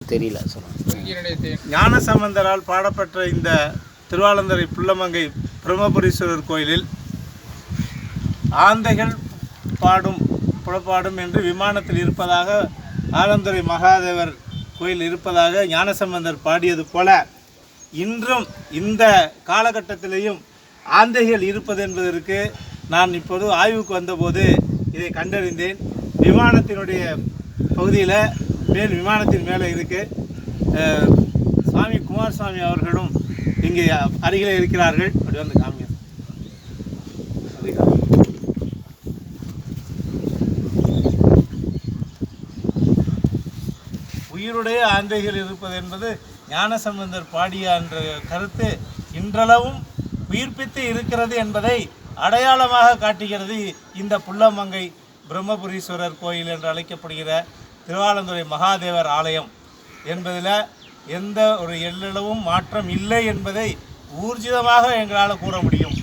தெரியல சொல்லுங்கள். ஞானசம்பந்தரால் பாடப்பெற்ற இந்த திருவாலந்துறை புள்ளமங்கை பிரம்மபுரீஸ்வரர் கோயிலில் ஆந்தைகள் பாடும் புறப்பாடும் என்று விமானத்தில் இருப்பதாக ஆலந்துறை மகாதேவர் கோயில் இருப்பதாக ஞானசம்பந்தர் பாடியது போல இன்றும் இந்த காலகட்டத்திலேயும் ஆந்தைகள் இருப்பது என்பதற்கு நான் இப்போது ஆய்வுக்கு வந்தபோது இதை கண்டறிந்தேன். விமானத்தினுடைய பகுதியில் மேல் விமானத்தின் மேலே இருக்குது. சுவாமி குமாரசாமி அவர்களும் இங்கே அருகிலே இருக்கிறார்கள். அப்படி வந்து காமிங்க. உயிருடைய ஆந்தைகள் இருப்பது என்பது ஞானசம்பந்தர் பாடிய என்ற கருத்து இன்றளவும் உயிர்ப்பித்து இருக்கிறது என்பதை அடையாளமாக காட்டுகிறது இந்த புள்ளமங்கை பிரம்மபுரீஸ்வரர் கோயில் என்று அழைக்கப்படுகிற திருவாலந்துறை மகாதேவர் ஆலயம் என்பதில் எந்த ஒரு எள்ளளவும் மாற்றம் இல்லை என்பதை ஊர்ஜிதமாக எங்களால் கூற முடியும்.